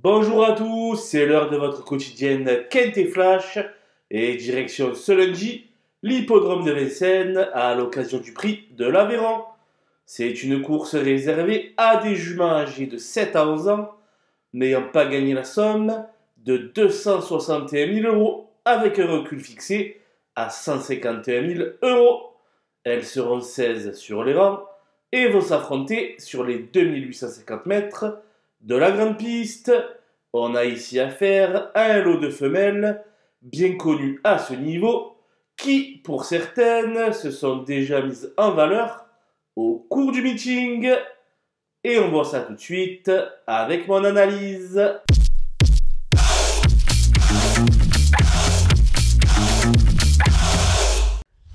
Bonjour à tous, c'est l'heure de votre quotidienne Kent et Flash et direction ce lundi, l'hippodrome de Vincennes à l'occasion du prix de l'Aveyron. C'est une course réservée à des juments âgés de 7 à 11 ans n'ayant pas gagné la somme de 261 000 euros avec un recul fixé à 151 000 euros. Elles seront 16 sur les rangs et vont s'affronter sur les 2850 mètres de la grande piste. On a ici affaire à un lot de femelles bien connues à ce niveau qui, pour certaines, se sont déjà mises en valeur au cours du meeting. Et on voit ça tout de suite avec mon analyse.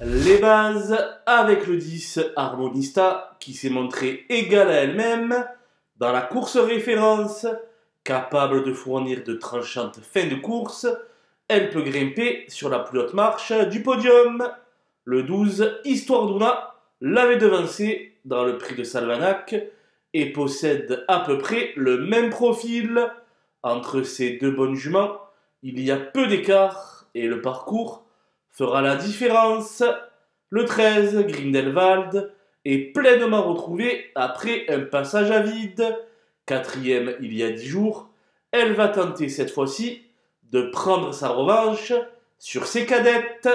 Les bases avec le 10 Harmonista qui s'est montré égale à elle-même dans la course référence, capable de fournir de tranchantes fins de course, elle peut grimper sur la plus haute marche du podium. Le 12 Histoire d'Una l'avait devancé dans le prix de Salvanac et possède à peu près le même profil. Entre ces deux bonnes juments, il y a peu d'écart et le parcours fera la différence. Le 13, Grindelwald, est pleinement retrouvé après un passage à vide. Quatrième il y a 10 jours, elle va tenter cette fois-ci de prendre sa revanche sur ses cadettes.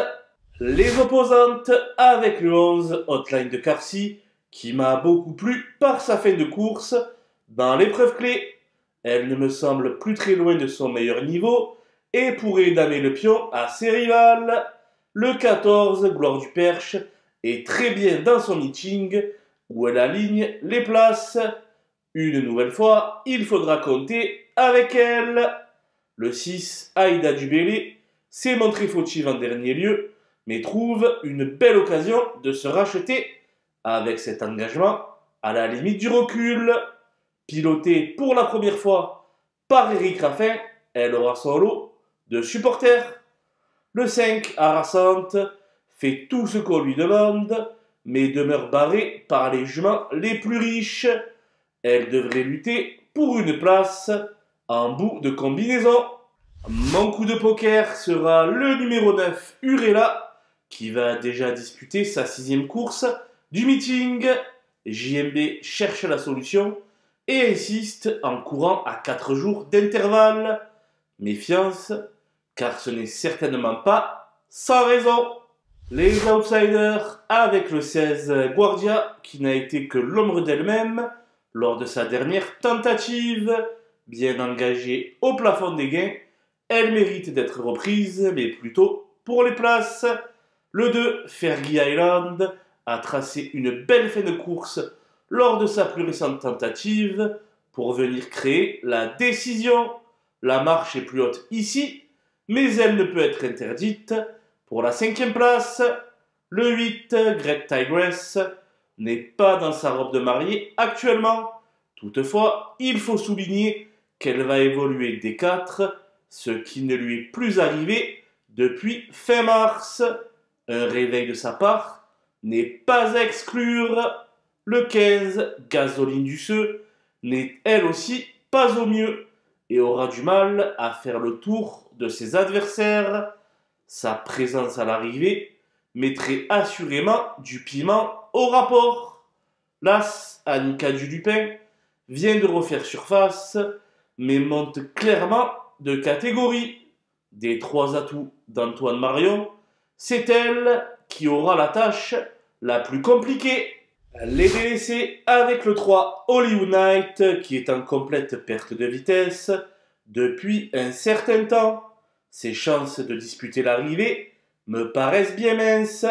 Les opposantes avec le 11, Hotline de Carcy, qui m'a beaucoup plu par sa fin de course dans l'épreuve clé. Elle ne me semble plus très loin de son meilleur niveau et pourrait damer le pion à ses rivales. Le 14, Gloire du Perche, est très bien dans son meeting où elle aligne les places. Une nouvelle fois, il faudra compter avec elle. Le 6, Aïda Dubélé, s'est montré fautive en dernier lieu, mais trouve une belle occasion de se racheter avec cet engagement à la limite du recul. Pilotée pour la première fois par Eric Raffin, elle aura son lot de supporters. Le 5, Harassante, fait tout ce qu'on lui demande, mais demeure barrée par les juments les plus riches. Elle devrait lutter pour une place en bout de combinaison. Mon coup de poker sera le numéro 9, Urella, qui va déjà disputer sa 6e course du meeting. JMB cherche la solution et insiste en courant à 4 jours d'intervalle. Méfiance, car ce n'est certainement pas sans raison. Les outsiders avec le 16 Guardia, qui n'a été que l'ombre d'elle-même lors de sa dernière tentative. Bien engagée au plafond des gains, elle mérite d'être reprise, mais plutôt pour les places. Le 2, Fergie Island, a tracé une belle fin de course lors de sa plus récente tentative pour venir créer la décision. La marche est plus haute ici, mais elle ne peut être interdite pour la 5e place. Le 8, Great Tigress, n'est pas dans sa robe de mariée actuellement. Toutefois, il faut souligner qu'elle va évoluer des 4, ce qui ne lui est plus arrivé depuis fin mars. Un réveil de sa part n'est pas à exclure. Le 15, Gasoline Duceux, n'est elle aussi pas au mieux et aura du mal à faire le tour de ses adversaires. Sa présence à l'arrivée mettrait assurément du piment au rapport. L'As, Annika Dulupin, vient de refaire surface, mais monte clairement de catégorie. Des 3 atouts d'Antoine Marion, c'est elle qui aura la tâche la plus compliquée. Les délaissés avec le 3 Hollywood Knight, qui est en complète perte de vitesse depuis un certain temps. Ses chances de disputer l'arrivée me paraissent bien minces.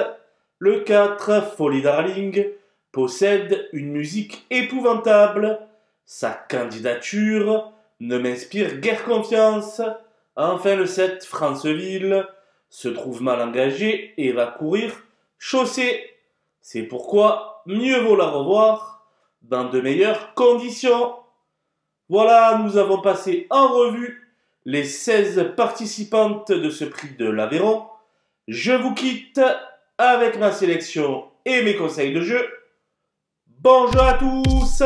Le 4 Folly Darling possède une musique épouvantable. Sa candidature ne m'inspire guère confiance. Enfin le 7 Franceville se trouve mal engagé et va courir chaussée. C'est pourquoi mieux vaut la revoir dans de meilleures conditions. Voilà, nous avons passé en revue les 16 participantes de ce prix de l'Aveyron. Je vous quitte avec ma sélection et mes conseils de jeu. Bonjour à tous!